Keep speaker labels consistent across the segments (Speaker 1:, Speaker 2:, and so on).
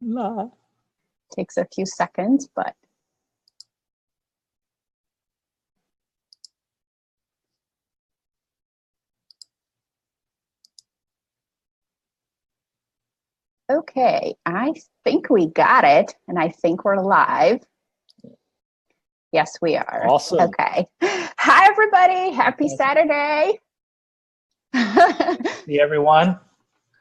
Speaker 1: La.
Speaker 2: Takes a few seconds, but. Okay, I think we got it, and I think we're live. Yes, we are.
Speaker 1: Awesome.
Speaker 2: Okay. Hi, everybody. Happy Saturday.
Speaker 1: Hey, everyone.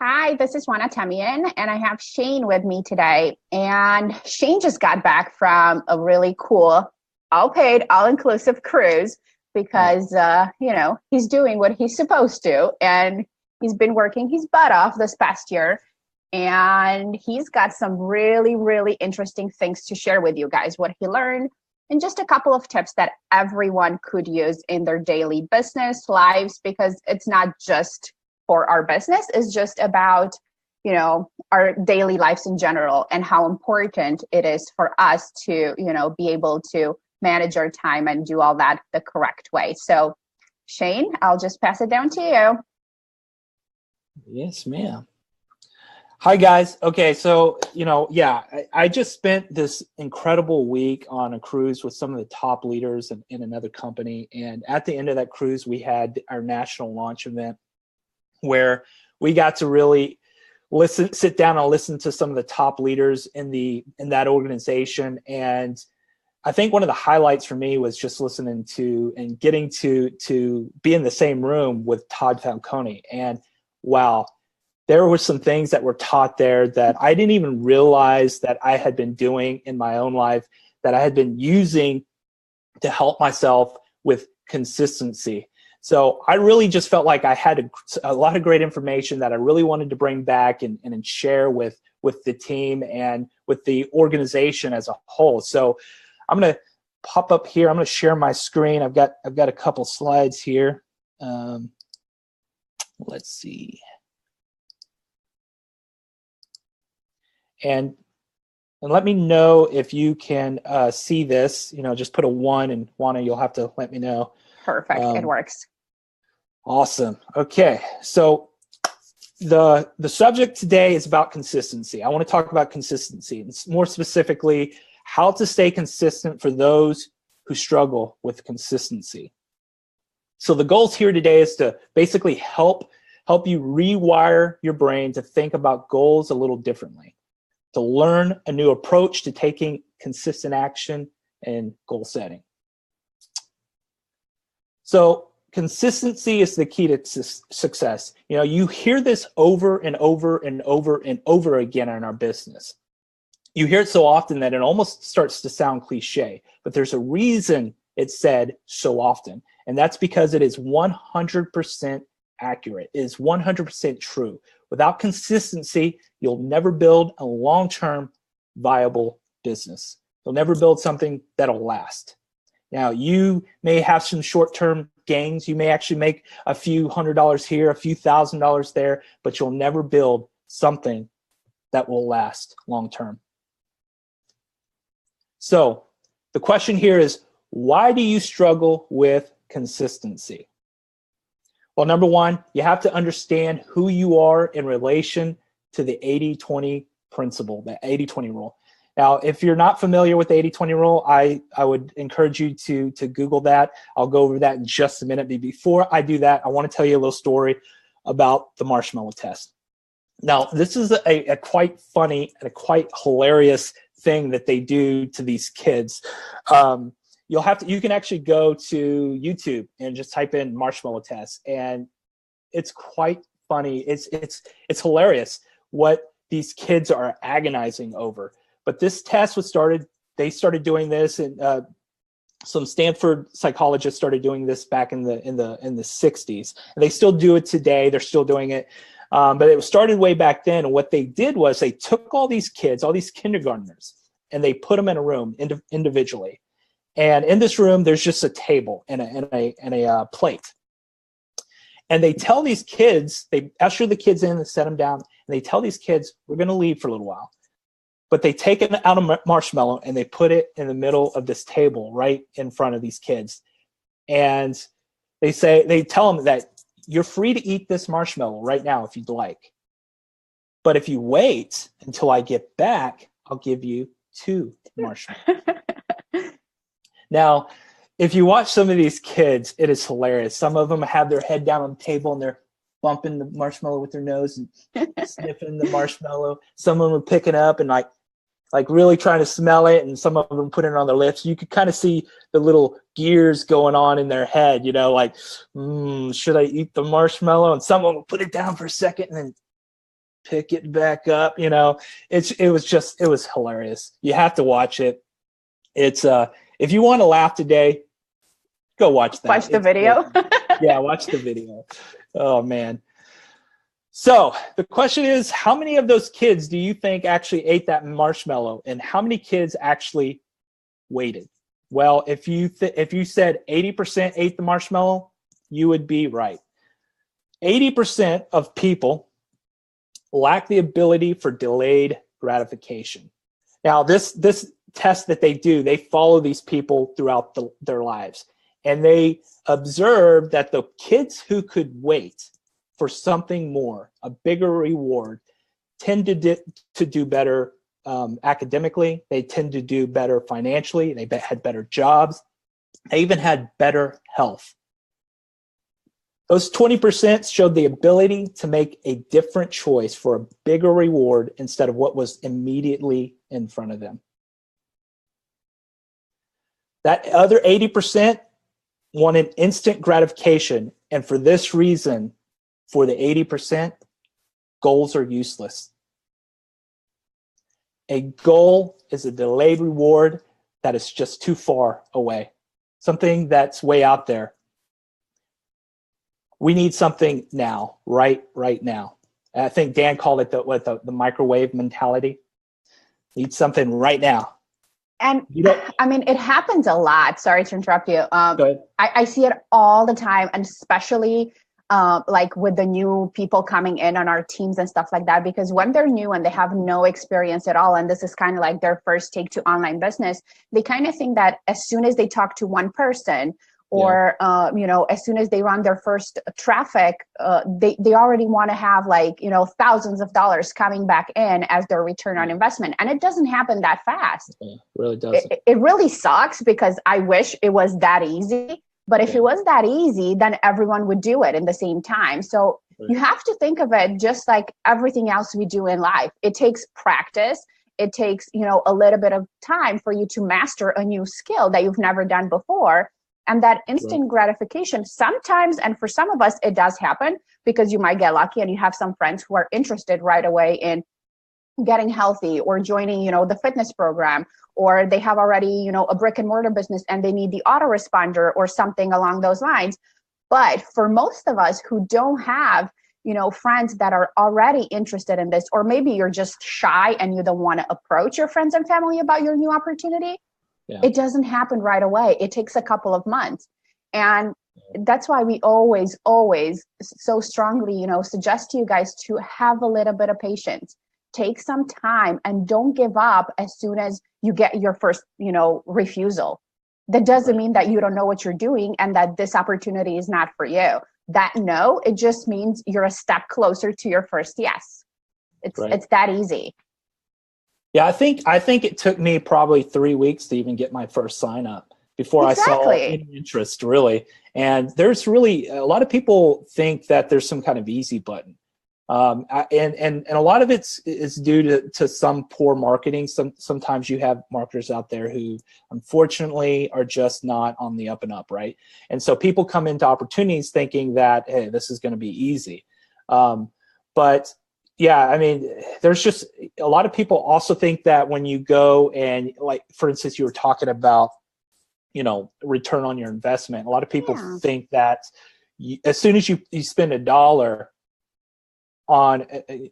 Speaker 2: Hi, this is Oana and I have Shane with me today. And Shane just got back from a really cool, all-paid, all-inclusive cruise because, he's doing what he's supposed to. And he's been working his butt off this past year. And he's got some really, really interesting things to share with you guys, what he learned, and just a couple of tips that everyone could use in their daily business lives, because it's not just for our business, it's just about, our daily lives in general and how important it is for us to, be able to manage our time and do all that the correct way. So, Shane, I'll just pass it down to you.
Speaker 1: Yes, ma'am. Hi, guys. Okay, so, I just spent this incredible week on a cruise with some of the top leaders in another company. And at the end of that cruise, we had our national launch event where we got to really sit down and listen to some of the top leaders in that organization. And I think one of the highlights for me was just listening to and getting to be in the same room with Todd Falcone. And wow, there were some things that were taught there that I didn't even realize that I had been doing in my own life, that I had been using to help myself with consistency. So I really just felt like I had a lot of great information that I really wanted to bring back and share with the team and with the organization as a whole. So I'm going to pop up here. I'm going to share my screen. I've got a couple slides here. Let's see. And let me know if you can see this. Just put a 1, and Juana, you'll have to let me know.
Speaker 2: Perfect. It works.
Speaker 1: Awesome. Okay. So the subject today is about consistency. I want to talk about consistency, and more specifically, how to stay consistent for those who struggle with consistency. So the goals here today is to basically help you rewire your brain to think about goals a little differently, to learn a new approach to taking consistent action and goal setting. So consistency is the key to success. You hear this over and over and over and over again in our business. You hear it so often that it almost starts to sound cliche, but there's a reason it's said so often. And that's because it is 100% accurate. It is 100% true. Without consistency, you'll never build a long-term viable business. You'll never build something that'll last. Now, you may have some short-term gains. You may actually make a few $100s here, a few $1,000s there, but you'll never build something that will last long-term. So the question here is, why do you struggle with consistency? Well, number one, you have to understand who you are in relation to the 80-20 principle, the 80-20 rule. Now, if you're not familiar with the 80-20 rule, I would encourage you to Google that. I'll go over that in just a minute. But before I do that, I want to tell you a little story about the marshmallow test. Now, this is a quite funny and a quite hilarious thing that they do to these kids. You can actually go to YouTube and just type in marshmallow test, and it's quite funny. It's hilarious what these kids are agonizing over. But this test they started doing this, and some Stanford psychologists started doing this back in the 60s. And they still do it today. They're still doing it. But it was started way back then. And what they did was they took all these kids, all these kindergartners, and they put them in a room individually. And in this room, there's just a table and a plate. And they tell these kids, they usher the kids in and set them down, and they tell these kids, we're going to leave for a little while. But they take it out of marshmallow and they put it in the middle of this table right in front of these kids. And they tell them that you're free to eat this marshmallow right now if you'd like. But if you wait until I get back, I'll give you 2 marshmallows. Now, if you watch some of these kids, it is hilarious. Some of them have their head down on the table and they're bumping the marshmallow with their nose and sniffing the marshmallow. Some of them are picking up and like really trying to smell it, and some of them putting it on their lips. You could kind of see the little gears going on in their head, like, should I eat the marshmallow? And some of them will put it down for a second and then pick it back up. It was hilarious. You have to watch it. It's if you want to laugh today, go watch that.
Speaker 2: Watch the video.
Speaker 1: Yeah, watch the video. Oh man. So the question is, how many of those kids do you think actually ate that marshmallow, and how many kids actually waited? Well, if you said 80% ate the marshmallow, you would be right. 80% of people lack the ability for delayed gratification. Now, this test that they do, they follow these people throughout their lives, and they observe that the kids who could wait for something more, a bigger reward, tend to do better academically. They tend to do better financially. They had better jobs. They even had better health. Those 20% showed the ability to make a different choice for a bigger reward instead of what was immediately in front of them. That other 80% wanted instant gratification, and for this reason, for the 80%, goals are useless. A goal is a delayed reward that is just too far away, something that's way out there. We need something now, right now. And I think Dan called it the microwave mentality. Need something right now.
Speaker 2: And I mean, it happens a lot. Sorry to interrupt you.
Speaker 1: Go ahead.
Speaker 2: I see it all the time, and especially like with the new people coming in on our teams and stuff like that, because when they're new and they have no experience at all, and this is kind of like their first take to online business, they kind of think that as soon as they talk to one person, or as soon as they run their first traffic, they already want to have thousands of dollars coming back in as their return on investment, and it doesn't happen that fast.
Speaker 1: It really doesn't.
Speaker 2: It really sucks, because I wish it was that easy. But if it was that easy, then everyone would do it in the same time. So you have to think of it just like everything else we do in life. It takes practice. It takes a little bit of time for you to master a new skill that you've never done before. And that instant gratification sometimes, and for some of us, it does happen because you might get lucky and you have some friends who are interested right away in getting healthy or joining, the fitness program, or they have already, a brick and mortar business and they need the autoresponder or something along those lines. But for most of us who don't have, friends that are already interested in this, or maybe you're just shy and you don't want to approach your friends and family about your new opportunity, it doesn't happen right away. It takes a couple of months. And that's why we always so strongly, suggest to you guys to have a little bit of patience. Take some time and don't give up as soon as you get your first, refusal. That doesn't mean that you don't know what you're doing and that this opportunity is not for you. That no, it just means you're a step closer to your first yes. It's that easy.
Speaker 1: Yeah, I think it took me probably 3 weeks to even get my first sign up before I saw any interest, really. And there's really a lot of people think that there's some kind of easy button. And a lot of it's due to some poor marketing. Sometimes you have marketers out there who unfortunately are just not on the up and up, right? And so people come into opportunities thinking that, hey, this is going to be easy. But yeah, I mean, there's just a lot of people also think that when you go and, like, for instance, you were talking about, return on your investment. A lot of people think that as soon as you spend $1 on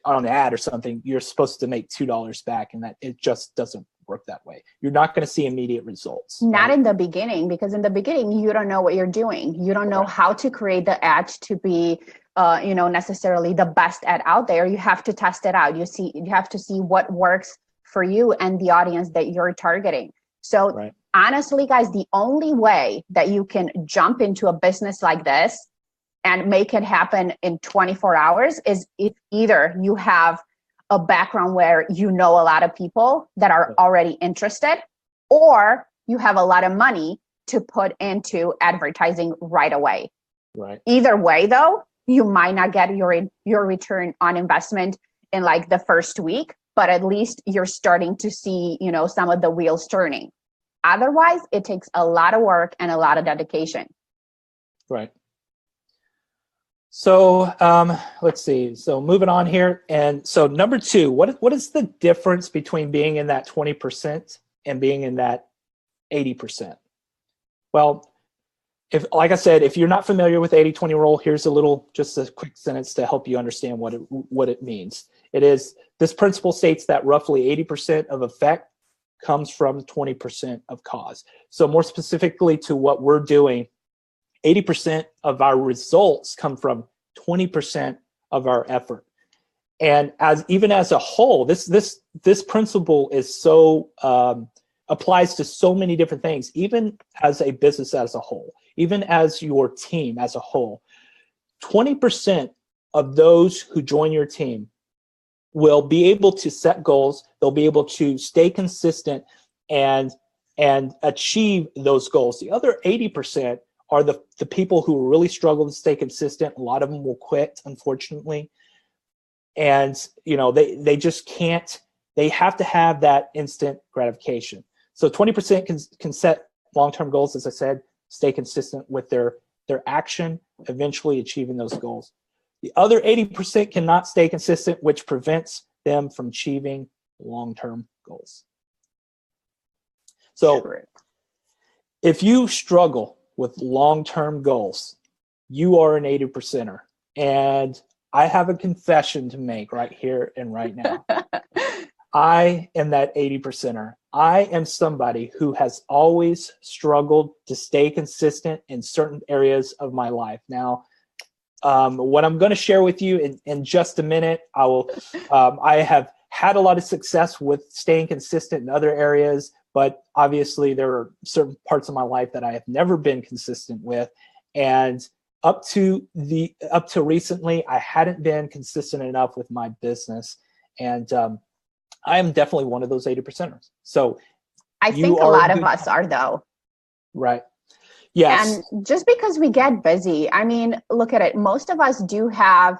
Speaker 1: an ad or something, you're supposed to make $2 back, and that it just doesn't work that way. You're not going to see immediate results.
Speaker 2: Not in the beginning, because in the beginning, you don't know what you're doing. You don't know how to create the ad to be, necessarily the best ad out there. You have to test it out. You have to see what works for you and the audience that you're targeting. So honestly, guys, the only way that you can jump into a business like this and make it happen in 24 hours is if either you have a background where you know a lot of people that are already interested, or you have a lot of money to put into advertising right away.
Speaker 1: Right.
Speaker 2: Either way, though, you might not get your return on investment in like the first week, but at least you're starting to see, some of the wheels turning. Otherwise, it takes a lot of work and a lot of dedication.
Speaker 1: Right. So let's see. So moving on here. And so number 2, what is the difference between being in that 20% and being in that 80%? Well, like I said, if you're not familiar with 80-20 rule, here's just a quick sentence to help you understand what it means. This principle states that roughly 80% of effect comes from 20% of cause. So more specifically to what we're doing, 80% of our results come from 20% of our effort. And even as a whole, this principle is so applies to so many different things, even as a business as a whole, even as your team as a whole. 20% of those who join your team will be able to set goals. They'll be able to stay consistent and achieve those goals. The other 80% are the people who really struggle to stay consistent. A lot of them will quit, unfortunately. And, they just can't, they have to have that instant gratification. So 20% can set long-term goals, as I said, stay consistent with their action, eventually achieving those goals. The other 80% cannot stay consistent, which prevents them from achieving long-term goals. So if you struggle with long-term goals, you are an 80%er. And I have a confession to make right here and right now. I am that 80%er. I am somebody who has always struggled to stay consistent in certain areas of my life. Now, what I'm going to share with you in just a minute, I have had a lot of success with staying consistent in other areas, but obviously there are certain parts of my life that I have never been consistent with. And up to recently, I hadn't been consistent enough with my business. And I am definitely one of those 80%ers. So
Speaker 2: I think a lot of us are, though.
Speaker 1: Right. Yes.
Speaker 2: And just because we get busy, I mean, look at it. Most of us do have,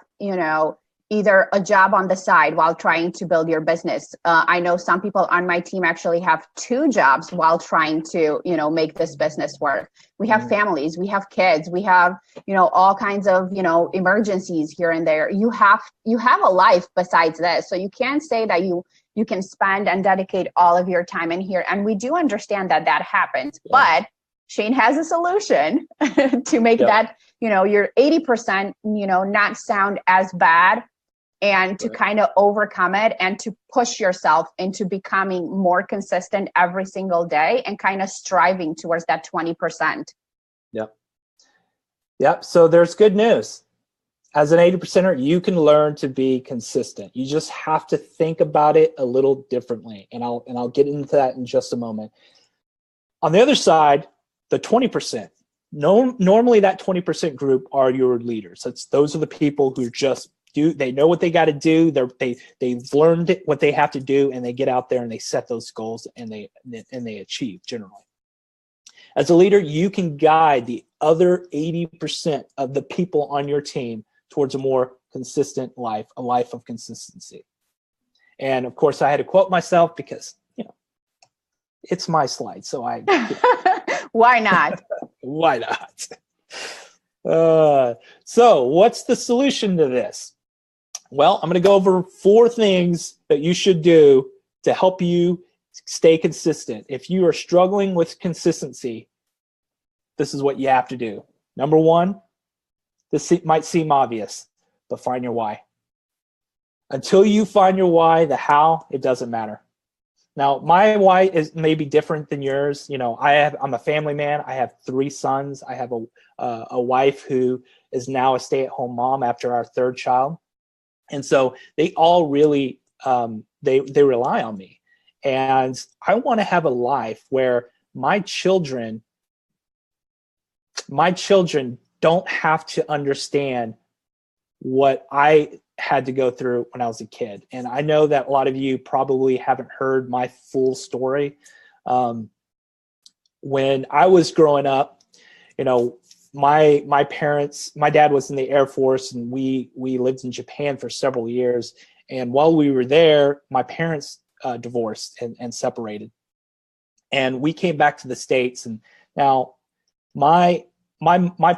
Speaker 2: either a job on the side while trying to build your business. I know some people on my team actually have 2 jobs while trying to, make this business work. We have families, we have kids, we have, all kinds of, emergencies here and there. You have a life besides this. So you can't say that you can spend and dedicate all of your time in here. And we do understand that happens, but Shane has a solution to make that, your 80%, not sound as bad, and to kind of overcome it and to push yourself into becoming more consistent every single day and kind of striving towards that 20%.
Speaker 1: Yep. So there's good news. As an 80%er, you can learn to be consistent. You just have to think about it a little differently. And I'll get into that in just a moment. On the other side, the 20%. Normally that 20% group are your leaders. Those are the people who they know what they got to do. They've learned what they have to do, and they get out there and they set those goals and they achieve generally. As a leader, you can guide the other 80% of the people on your team towards a more consistent life, a life of consistency. And of course, I had to quote myself because, it's my slide. So
Speaker 2: why not?
Speaker 1: Why not? So what's the solution to this? Well, I'm going to go over 4 things that you should do to help you stay consistent. If you are struggling with consistency, this is what you have to do. Number 1, this might seem obvious, but find your why. Until you find your why, the how, it doesn't matter. Now, my why is maybe different than yours. I'm a family man. I have 3 sons. I have a wife who is now a stay-at-home mom after our 3rd child. And so they all really, they rely on me. And I want to have a life where my children don't have to understand what I had to go through when I was a kid. And I know that a lot of you probably haven't heard my full story. When I was growing up, my parents, my dad was in the Air Force, and we lived in Japan for several years. And while we were there, my parents divorced and separated. And we came back to the States. And now my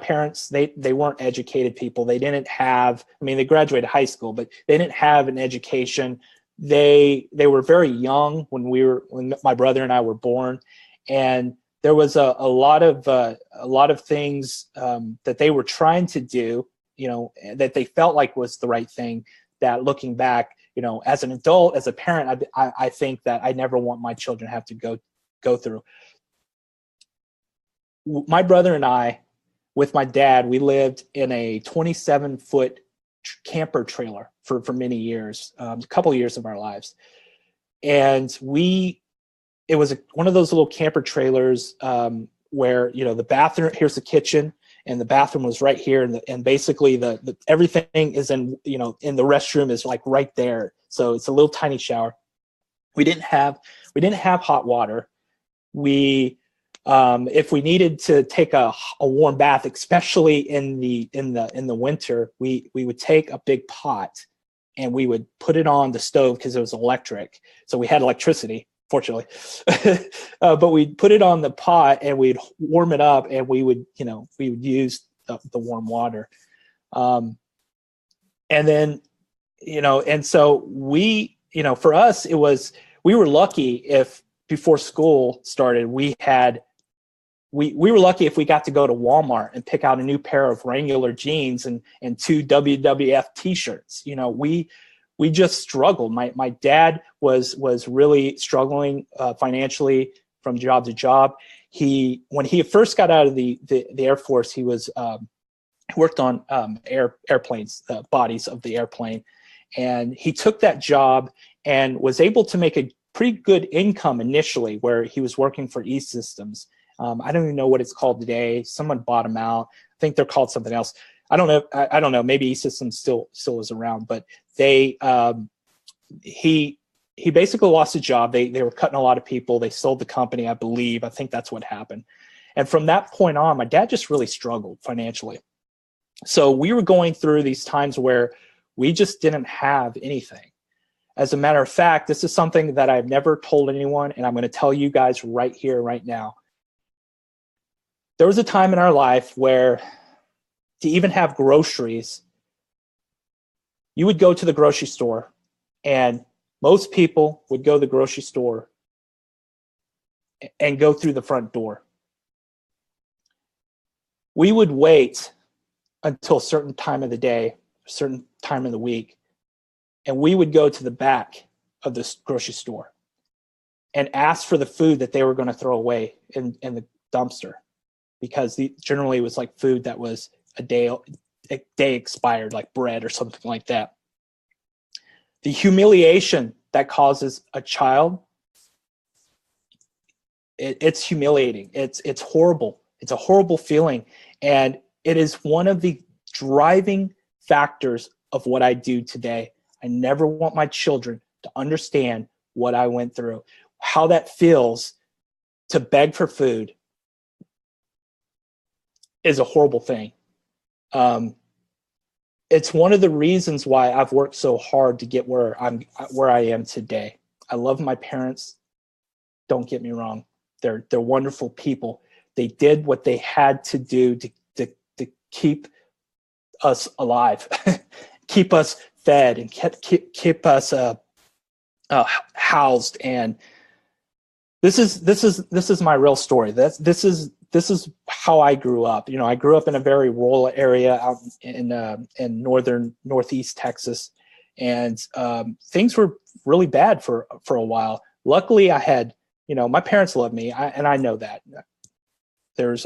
Speaker 1: parents, they weren't educated people. They didn't have, they graduated high school, but they didn't have an education. They were very young when my brother and I were born. And there was a lot of things that they were trying to do, that they felt like was the right thing, that looking back, as an adult, as a parent, I think that I never want my children to have to go through. My brother and I, with my dad, we lived in a 27-foot camper trailer for many years, a couple of years of our lives. And it was one of those little camper trailers where, the bathroom, here's the kitchen, and the bathroom was right here. And basically the everything is in the restroom is like right there. So it's a little tiny shower. We didn't have hot water. If we needed to take a warm bath, especially in the winter, we would take a big pot and we would put it on the stove because it was electric. So we had electricity, fortunately, but we'd put it on the pot and we'd warm it up, and we would use the warm water. And then, and so for us, we were lucky if before school started, we were lucky if we got to go to Walmart and pick out a new pair of Wrangler jeans and 2 WWF t-shirts. We just struggled. My dad was really struggling financially from job to job. When he first got out of the Air Force, he worked on airplanes, the bodies of the airplane, and he took that job and was able to make a pretty good income initially, where he was working for E-Systems. I don't even know what it's called today. Someone bought them out. I think they're called something else. I don't know. I don't know. Maybe E-Systems still is around, but he basically lost his job. They were cutting a lot of people. They sold the company, I believe. I think that's what happened. And from that point on, my dad just really struggled financially. So we were going through these times where we just didn't have anything. As a matter of fact, this is something that I've never told anyone, and I'm going to tell you guys right here, right now. There was a time in our life where to even have groceries, you would go to the grocery store, and most people would go to the grocery store and go through the front door. We would wait until a certain time of the day, a certain time of the week, and we would go to the back of this grocery store and ask for the food that they were going to throw away in the dumpster, because generally it was like food that was a day expired, like bread or something like that. The humiliation that causes a child, it's humiliating. It's horrible. It's a horrible feeling. And it is one of the driving factors of what I do today. I never want my children to understand what I went through, how that feels to beg for food is a horrible thing. It's one of the reasons why I've worked so hard to get where I am today. I love my parents. Don't get me wrong. They're wonderful people. They did what they had to do to keep us alive, keep us fed, and keep us housed. And this is my real story. This is how I grew up. I grew up in a very rural area out in northeast Texas, and things were really bad for a while. Luckily, I had, my parents loved me, and I know that.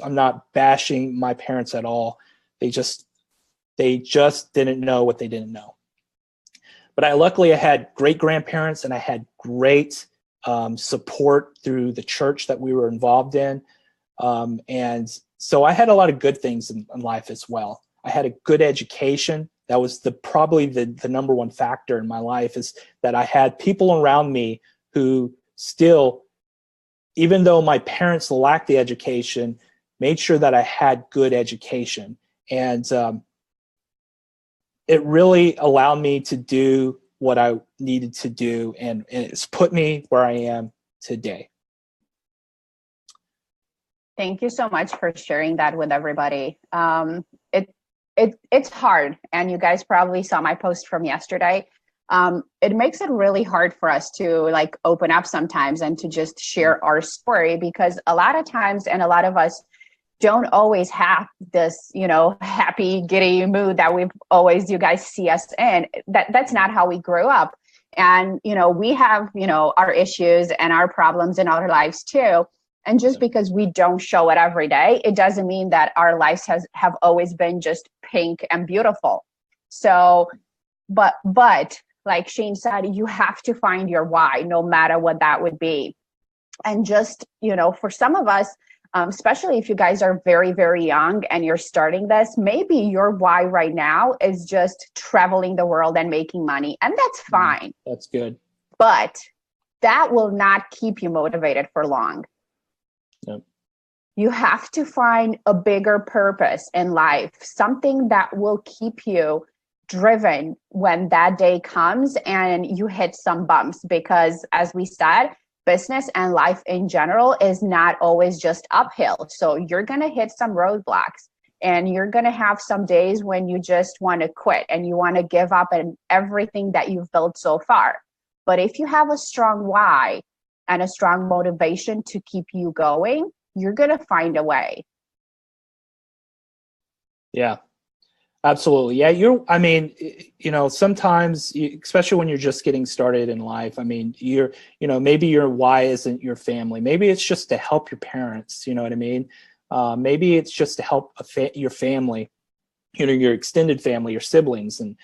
Speaker 1: I'm not bashing my parents at all. They just didn't know what they didn't know. But luckily I had great grandparents, and I had great support through the church that we were involved in. And so I had a lot of good things in life as well. I had a good education That was probably the number one factor in my life, is that I had people around me who still, even though my parents lacked the education, made sure that I had good education. And it really allowed me to do what I needed to do, and it's put me where I am today.
Speaker 2: Thank you so much for sharing that with everybody. It's hard, and you guys probably saw my post from yesterday. It makes it really hard for us to like open up sometimes and to just share our story, because a lot of times, and a lot of us don't always have this, happy, giddy mood that you guys see us in. That's not how we grew up. And, we have, our issues and our problems in our lives too. And just because we don't show it every day, it doesn't mean that our lives have always been just pink and beautiful. So, but like Shane said, you have to find your why, no matter what that would be. And just, for some of us, especially if you guys are very, very young and you're starting this, maybe your why right now is just traveling the world and making money. And that's fine.
Speaker 1: That's good.
Speaker 2: But that will not keep you motivated for long.
Speaker 1: Yep.
Speaker 2: You have to find a bigger purpose in life, something that will keep you driven when that day comes and you hit some bumps. Because as we said, business and life in general is not always just uphill. So you're going to hit some roadblocks, and you're going to have some days when you just want to quit and you want to give up on everything that you've built so far. But if you have a strong why and a strong motivation to keep you going, you're going to find a way.
Speaker 1: Yeah, absolutely. Yeah, sometimes, especially when you're just getting started in life, maybe your why isn't your family. Maybe it's just to help your parents, you know what I mean? Maybe it's just to help your family, your extended family, your siblings, and,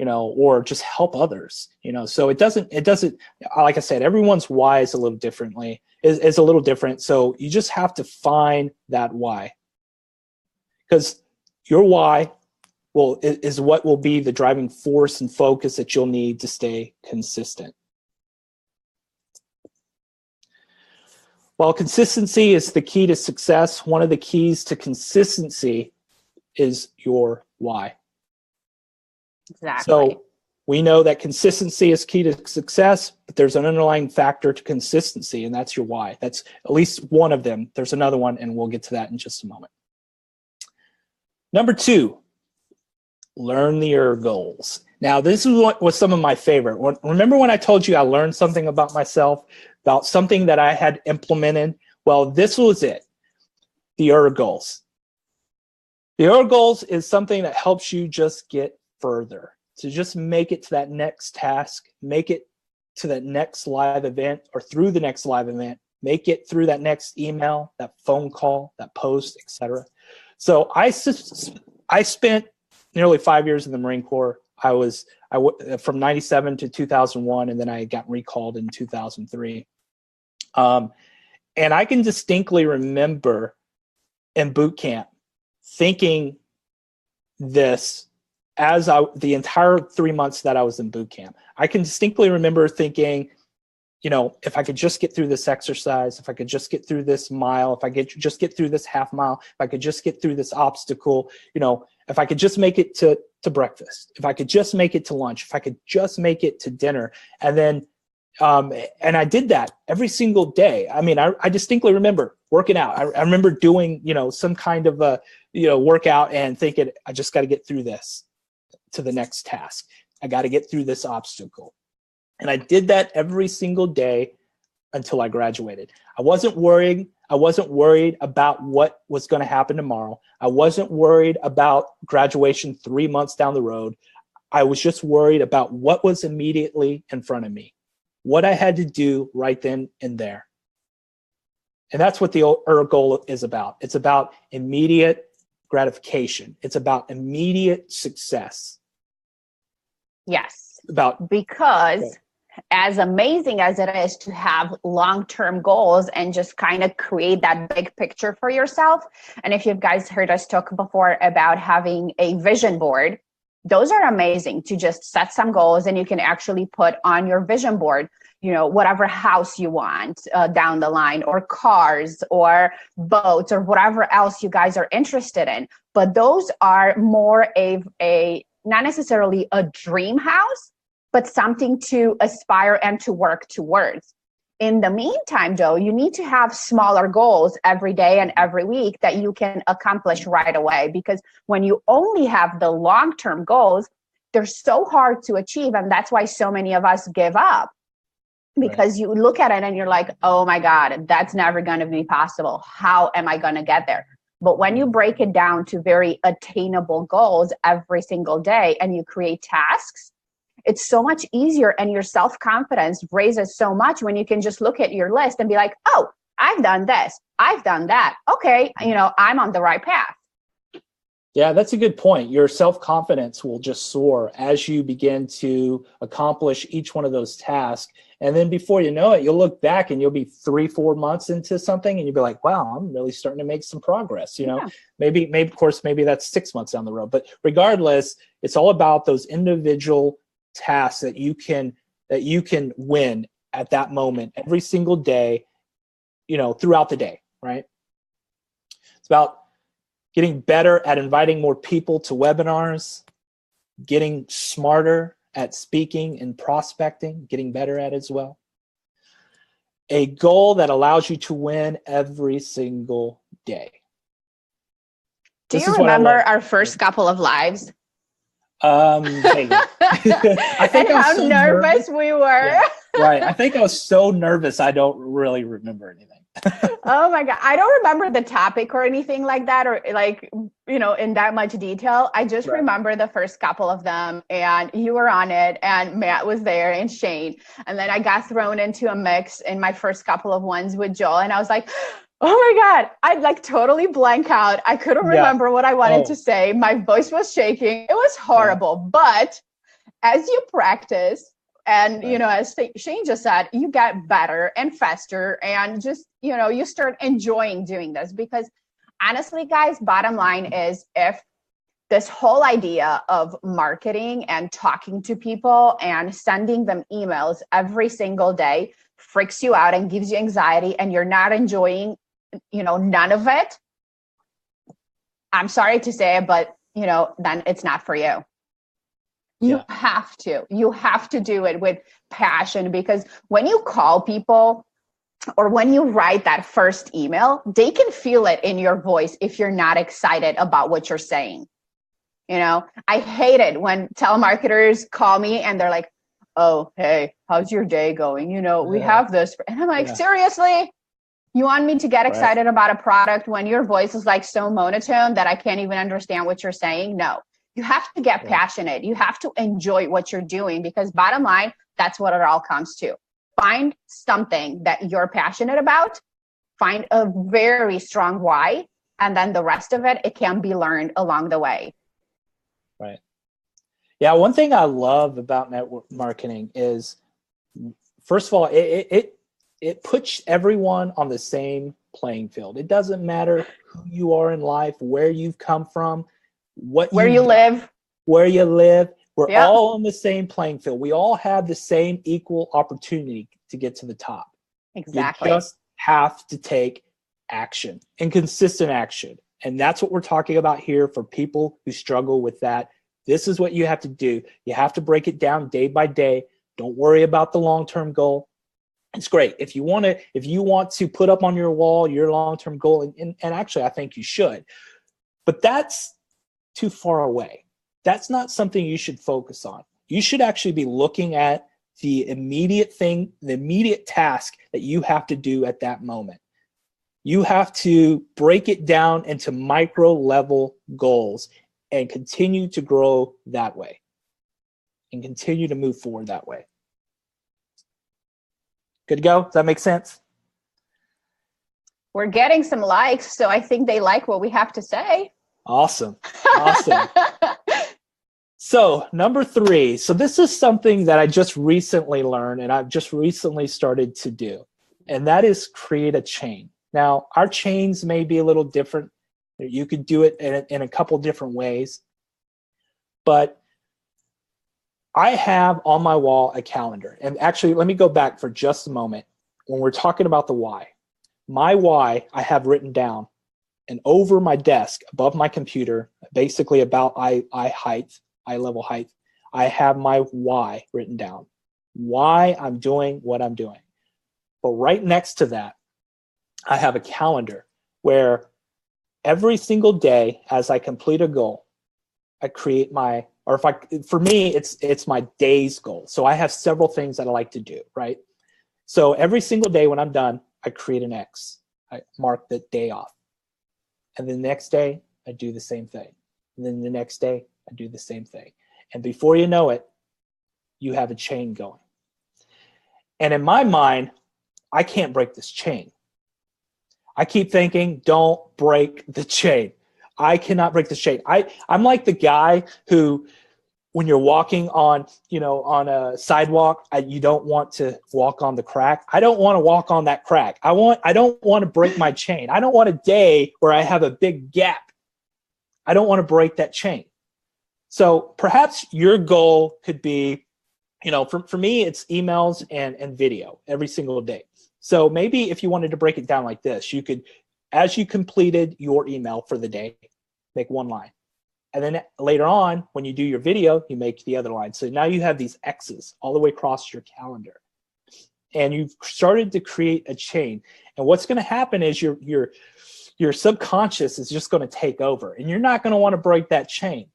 Speaker 1: or just help others, so it doesn't, like I said, everyone's why is a little is a little different. So you just have to find that why, because your why is what will be the driving force and focus that you'll need to stay consistent. While consistency is the key to success, one of the keys to consistency is your why.
Speaker 2: Exactly.
Speaker 1: So we know that consistency is key to success, but there's an underlying factor to consistency, and that's your why. That's at least one of them. There's another one, and we'll get to that in just a moment. Number 2, learn your goals. Now, this is what was some of my favorite. Remember when I told you I learned something about myself, about something that I had implemented? Well, this was it, the goals. The goals is something that helps you just get further, to just make it to that next task, make it to that next live event, or through the next live event, make it through that next email, that phone call, that post, etc. So I spent nearly 5 years in the Marine Corps. I from 97 to 2001, and then I got recalled in 2003. And I can distinctly remember in boot camp thinking this as the entire 3 months that I was in boot camp. I can distinctly remember thinking, if I could just get through this exercise, if I could just get through this mile, if I could just get through this half mile, if I could just get through this obstacle, if I could just make it to breakfast, if I could just make it to lunch, if I could just make it to dinner. And then, and I did that every single day. I distinctly remember working out. I remember doing, some kind of a, workout and thinking, I just got to get through this to the next task. I got to get through this obstacle. And I did that every single day until I graduated. I wasn't worried about what was going to happen tomorrow. I wasn't worried about graduation 3 months down the road. I was just worried about what was immediately in front of me, what I had to do right then and there. And that's what the goal is about. It's about immediate gratification. It's about immediate success.
Speaker 2: Yes. Because as amazing as it is to have long-term goals and just kind of create that big picture for yourself. And if you guys heard us talk before about having a vision board, those are amazing to just set some goals, and you can actually put on your vision board, whatever house you want down the line, or cars or boats or whatever else you guys are interested in. But those are more a not necessarily a dream house, but something to aspire and to work towards. In the meantime, though, you need to have smaller goals every day and every week that you can accomplish right away. Because when you only have the long-term goals, they're so hard to achieve. And that's why so many of us give up. Because you look at it and you're like, oh my God, that's never going to be possible. How am I going to get there? But when you break it down to very attainable goals every single day and you create tasks, it's so much easier, and your self-confidence raises so much when you can just look at your list and be like, oh, I've done this, I've done that. Okay, I'm on the right path.
Speaker 1: Yeah, that's a good point. Your self-confidence will just soar as you begin to accomplish each one of those tasks. And then before you know it, you'll look back and you'll be 3-4 months into something and you'll be like, wow, I'm really starting to make some progress. Maybe that's 6 months down the road. But regardless, it's all about those individual tasks that you can win at that moment every single day, throughout the day, right? It's about getting better at inviting more people to webinars, getting smarter at speaking and prospecting, getting better at it as well. A goal that allows you to win every single day.
Speaker 2: Do you remember our first couple of lives?
Speaker 1: I think
Speaker 2: and how nervous we were.
Speaker 1: Yeah, right. I think I was so nervous I don't really remember anything.
Speaker 2: Oh my God. I don't remember the topic or anything like that, or in that much detail. I just remember the first couple of them, and you were on it, and Matt was there, and Shane. And then I got thrown into a mix in my first couple of ones with Joel, and I was like, oh my God, I'd totally blank out. I couldn't remember what I wanted to say. My voice was shaking. It was horrible. But as you practice, and, as Shane just said, you get better and faster, and just, you start enjoying doing this. Because honestly, guys, bottom line is, if this whole idea of marketing and talking to people and sending them emails every single day freaks you out and gives you anxiety, and you're not enjoying, none of it, I'm sorry to say it, but, then it's not for you. You have to do it with passion, because when you call people or when you write that first email, they can feel it in your voice if you're not excited about what you're saying. I hate it when telemarketers call me and they're like, oh, hey, how's your day going? We have this. And I'm like, seriously? You want me to get excited about a product when your voice is like so monotone that I can't even understand what you're saying? No. You have to get passionate. You have to enjoy what you're doing, because bottom line, that's what it all comes to. Find something that you're passionate about, find a very strong why, and then the rest of it can be learned along the way.
Speaker 1: Right. Yeah, one thing I love about network marketing is, first of all, it puts everyone on the same playing field. It doesn't matter who you are in life, where you've come from, where you live. We're all on the same playing field. We all have the same equal opportunity to get to the top.
Speaker 2: Exactly.
Speaker 1: You just have to take action, and consistent action. And that's what we're talking about here for people who struggle with that. This is what you have to do. You have to break it down day by day. Don't worry about the long-term goal. It's great. If you want to put up on your wall your long-term goal, and actually I think you should, but that's too far away. That's not something you should focus on. You should actually be looking at the immediate thing, the immediate task that you have to do at that moment. You have to break it down into micro level goals and continue to grow that way and continue to move forward that way. Good to go? Does that make sense?
Speaker 2: We're getting some likes, so I think they like what we have to say.
Speaker 1: Awesome. So number 3. So this is something that I just recently learned and I've just recently started to do, and that is create a chain. Now, our chains may be a little different. You could do it in a couple different ways, but I have on my wall a calendar. And actually, let me go back for just a moment. When we're talking about the why, my why I have written down, and over my desk above my computer, basically about eye level height, I have my why written down. Why I'm doing what I'm doing. But right next to that, I have a calendar where every single day as I complete a goal, I create my, or if I, for me, it's my day's goal. So I have several things that I like to do, right? So every single day when I'm done, I create an X. I mark the day off. And then the next day, I do the same thing. And then the next day, I do the same thing. And before you know it, you have a chain going. And in my mind, I can't break this chain. I keep thinking, don't break the chain. I cannot break this chain. I'm like the guy who, when you're walking on, on a sidewalk, you don't want to walk on the crack. I don't want to walk on that crack. I don't want to break my chain. I don't want a day where I have a big gap. I don't want to break that chain. So perhaps your goal could be, for me, it's emails and video every single day. So maybe if you wanted to break it down like this, you could, as you completed your email for the day, make one line. And then later on, when you do your video, you make the other line. So now you have these X's all the way across your calendar. And you've started to create a chain. And what's going to happen is your subconscious is just going to take over. And you're not going to want to break that chain.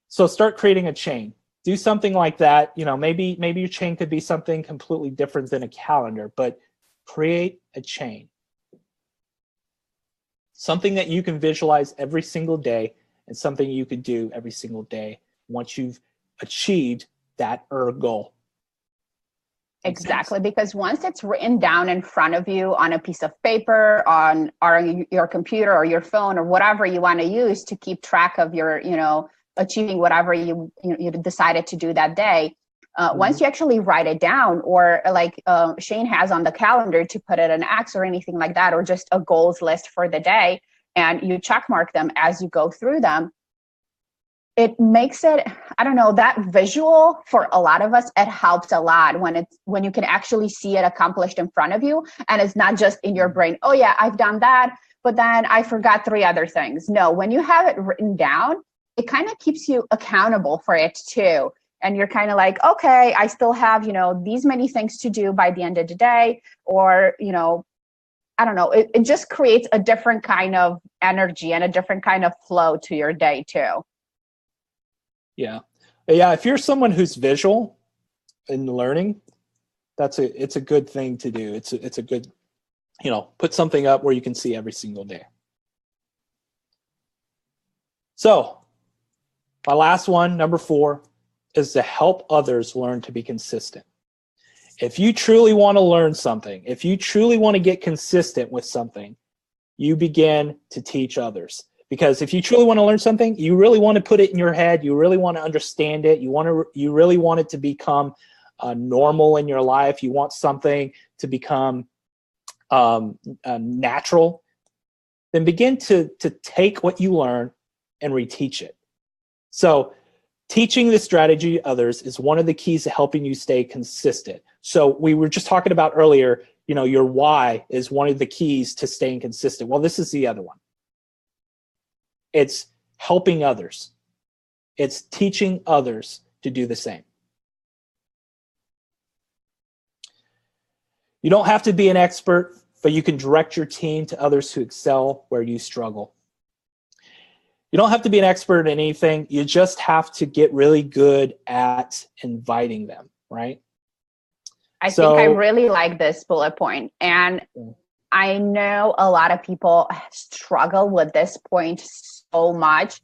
Speaker 1: So start creating a chain. Do something like that. Maybe your chain could be something completely different than a calendar, but create a chain. Something that you can visualize every single day and something you could do every single day once you've achieved that goal.
Speaker 2: Exactly, because once it's written down in front of you on a piece of paper, on your computer or your phone or whatever you want to use to keep track of your, achieving whatever you decided to do that day. Once you actually write it down, or like Shane has on the calendar to put it an X or anything like that, or just a goals list for the day, and you check mark them as you go through them, it makes it, I don't know, that visual for a lot of us, it helps a lot when you can actually see it accomplished in front of you, and it's not just in your brain, oh yeah, I've done that, but then I forgot 3 other things. No, when you have it written down, it kind of keeps you accountable for it too. And you're kind of like, okay, I still have, these many things to do by the end of the day, or, I don't know, it just creates a different kind of energy and a different kind of flow to your day too.
Speaker 1: Yeah. If you're someone who's visual in learning, it's a good thing to do. It's a good, put something up where you can see every single day. So my last one, number 4, is to help others learn to be consistent. If you truly want to learn something, if you truly want to get consistent with something, you begin to teach others. Because if you truly want to learn something, you really want to put it in your head, you really want to understand it, you really want it to become normal in your life, you want something to become natural, then begin to take what you learn and reteach it. So teaching this strategy to others is one of the keys to helping you stay consistent. So we were just talking about earlier, your why is one of the keys to staying consistent. Well, this is the other one. It's helping others. It's teaching others to do the same. You don't have to be an expert, but you can direct your team to others who excel where you struggle. You don't have to be an expert in anything. You just have to get really good at inviting them, right?
Speaker 2: I think I really like this bullet point. And I know a lot of people struggle with this point so much.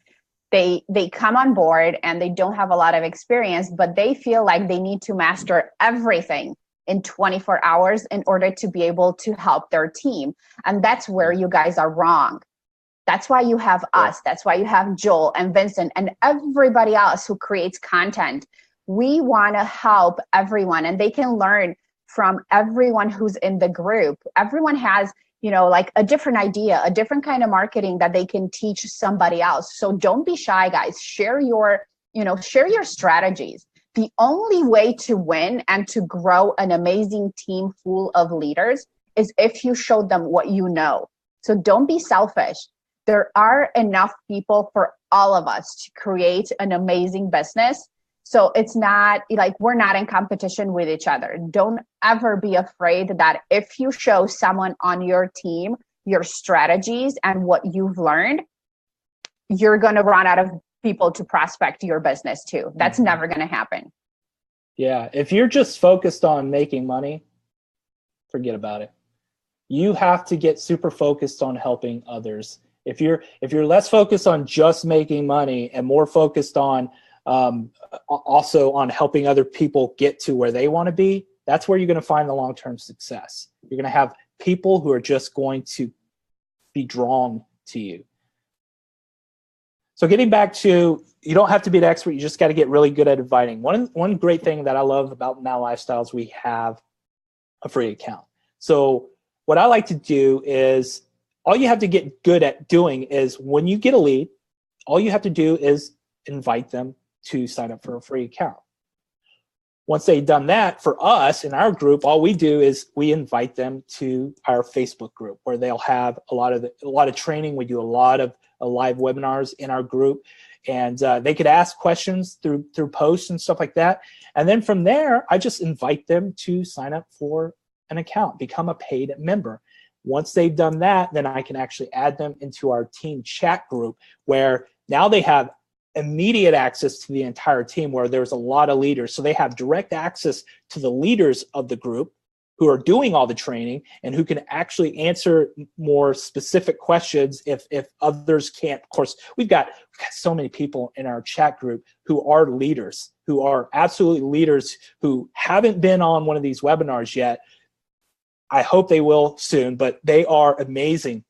Speaker 2: They come on board and they don't have a lot of experience, but they feel like they need to master everything in 24 hours in order to be able to help their team. And that's where you guys are wrong. That's why you have us. That's why you have Joel and Vincent and everybody else who creates content. We want to help everyone, and they can learn from everyone who's in the group. Everyone has, like a different idea, a different kind of marketing that they can teach somebody else. So don't be shy, guys. Share your share your strategies. The only way to win and to grow an amazing team full of leaders is if you show them what you know. So don't be selfish. There are enough people for all of us to create an amazing business. So it's not like we're not in competition with each other. Don't ever be afraid that if you show someone on your team your strategies and what you've learned, you're going to run out of people to prospect your business too. That's never going to happen.
Speaker 1: Yeah. If you're just focused on making money, forget about it. You have to get super focused on helping others. If you're less focused on just making money and more focused on also on helping other people get to where they want to be, that's where you're going to find the long-term success. You're going to have people who are just going to be drawn to you. So getting back to, you don't have to be an expert. You just got to get really good at inviting. One great thing that I love about Now Lifestyles, we have a free account. So what I like to do is, all you have to get good at doing is when you get a lead, all you have to do is invite them to sign up for a free account. Once they've done that, for us in our group, all we do is we invite them to our Facebook group where they'll have a lot of training. We do a lot of live webinars in our group, and they could ask questions through posts and stuff like that. And then from there, I just invite them to sign up for an account, become a paid member. Once they've done that, then I can actually add them into our team chat group, where now they have immediate access to the entire team, where there's a lot of leaders. So they have direct access to the leaders of the group who are doing all the training and who can actually answer more specific questions if others can't. Of course, we've got so many people in our chat group who are leaders, who are absolutely leaders, who haven't been on one of these webinars yet. I hope they will soon, but they are amazing.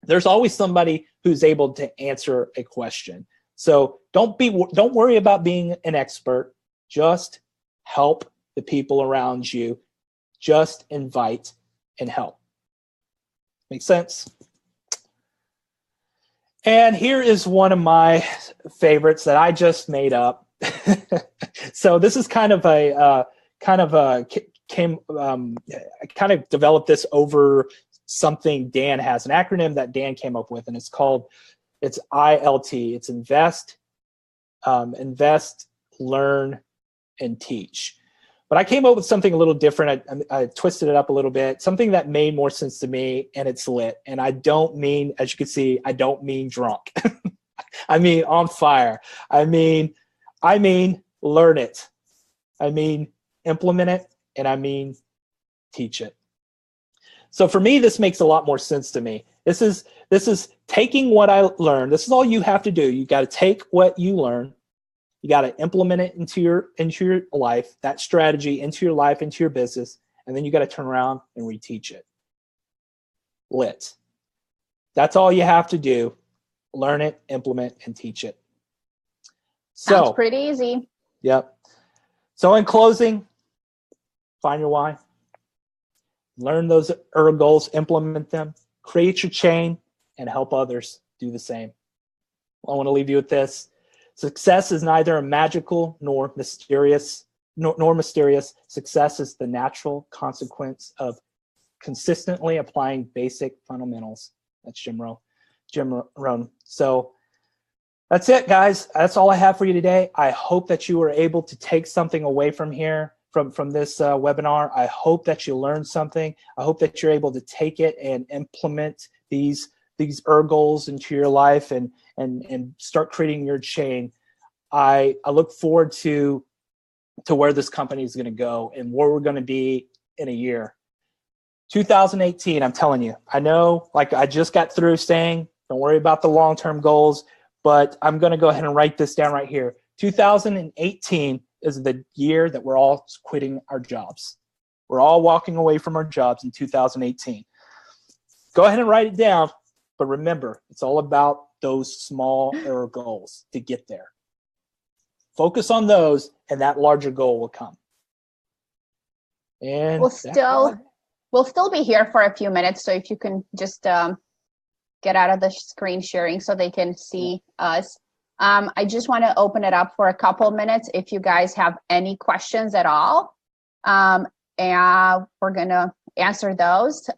Speaker 1: There's always somebody who's able to answer a question. So don't worry about being an expert. Just help the people around you. Just invite and help. Make sense? And here is one of my favorites that I just made up. So this is I kind of developed this over something Dan has, an acronym that Dan came up with, and it's ILT. It's invest, learn, and teach. But I came up with something a little different. I twisted it up a little bit, something that made more sense to me, and it's lit. And I don't mean, as you can see, I don't mean drunk. I mean on fire. I mean learn it. I mean implement it, and I mean teach it. So for me, this makes a lot more sense to me. This is taking what I learned. This is all you have to do. You got to take what you learn. You got to implement it into your life, that strategy into your life, into your business, and then you got to turn around and reteach it. Lit. That's all you have to do. Learn it, implement, and teach it.
Speaker 2: Sounds pretty easy.
Speaker 1: Yep. So in closing, find your why. Learn those goals, implement them, create your chain, and help others do the same. I want to leave you with this. Success is neither magical nor mysterious. Success is the natural consequence of consistently applying basic fundamentals. That's Jim Rohn. So that's it, guys. That's all I have for you today. I hope that you were able to take something away from here, from this webinar. I hope that you learned something. I hope that you're able to take it and implement these goals into your life and start creating your chain. I look forward to where this company is going to go and where we're going to be in a year. 2018, I'm telling you, I know, like I just got through saying, don't worry about the long-term goals, but I'm going to go ahead and write this down right here. 2018 is the year that we're all quitting our jobs. We're all walking away from our jobs in 2018. Go ahead and write it down, but remember, it's all about those smaller goals to get there. Focus on those, and that larger goal will come. And
Speaker 2: we'll still be here for a few minutes, so if you can just get out of the screen sharing so they can see us. I just want to open it up for a couple minutes if you guys have any questions at all. And we're going to answer those.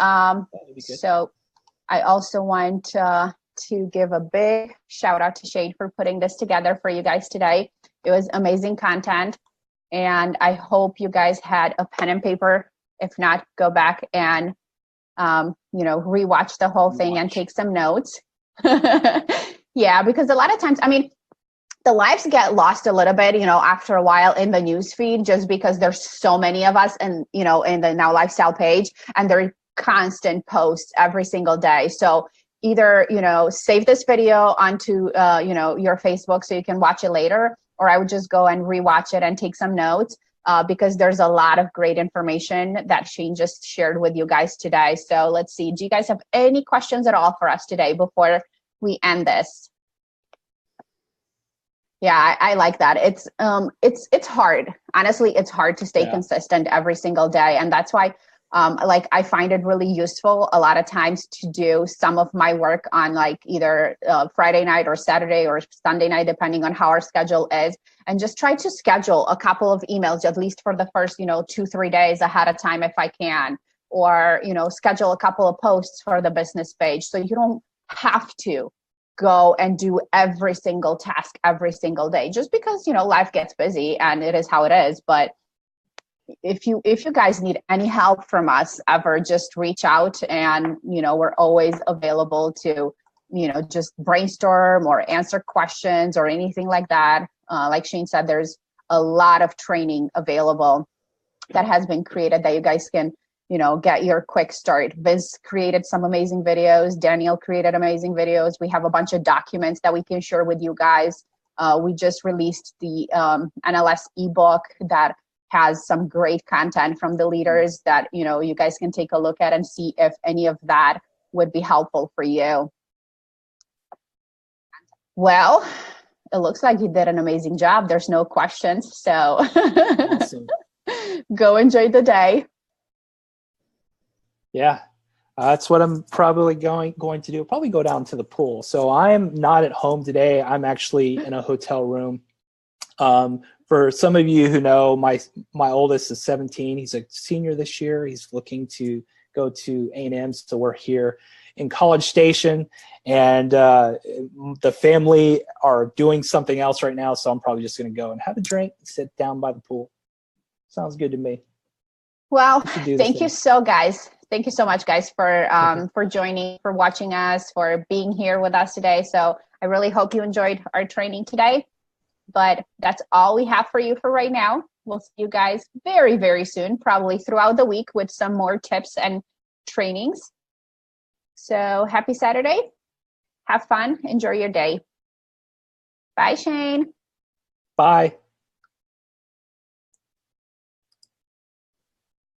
Speaker 2: So I also want to give a big shout out to Shane for putting this together for you guys today. It was amazing content. And I hope you guys had a pen and paper. If not, go back and, rewatch the whole thing and take some notes. Yeah, because a lot of times, I mean, the lives get lost a little bit, after a while in the news feed, just because there's so many of us and, in the Now Lifestyle page, and there are constant posts every single day. So either, save this video onto, your Facebook so you can watch it later, or I would just go and rewatch it and take some notes because there's a lot of great information that Shane just shared with you guys today. So let's see. Do you guys have any questions at all for us today before we end this? Yeah, I like that. It's hard. Honestly, it's hard to stay consistent every single day. And that's why I find it really useful a lot of times to do some of my work on either Friday night or Saturday or Sunday night, depending on how our schedule is, and just try to schedule a couple of emails, at least for the first, 2-3 days ahead of time if I can, or, schedule a couple of posts for the business page. So you don't have to go and do every single task every single day, just because, life gets busy and it is how it is. But if you guys need any help from us ever, just reach out, and, we're always available to, just brainstorm or answer questions or anything like that. Like Shane said, there's a lot of training available that has been created that you guys can, get your quick start. Vince created some amazing videos. Daniel created amazing videos. We have a bunch of documents that we can share with you guys. We just released the NLS ebook that has some great content from the leaders that, you guys can take a look at and see if any of that would be helpful for you. Well, it looks like you did an amazing job. There's no questions. So
Speaker 1: Awesome.
Speaker 2: Go enjoy the day.
Speaker 1: Yeah, that's what I'm probably going to do. Probably go down to the pool. So I'm not at home today. I'm actually in a hotel room. For some of you who know, my oldest is 17. He's a senior this year. He's looking to go to A&M. So we're here in College Station, and the family are doing something else right now. So I'm probably just going to go and have a drink and sit down by the pool. Sounds good to me.
Speaker 2: Well, thank you so much, guys, for joining, for watching us, for being here with us today. So I really hope you enjoyed our training today. But that's all we have for you for right now. We'll see you guys very, very soon, probably throughout the week, with some more tips and trainings. So happy Saturday. Have fun. Enjoy your day. Bye, Shane.
Speaker 1: Bye.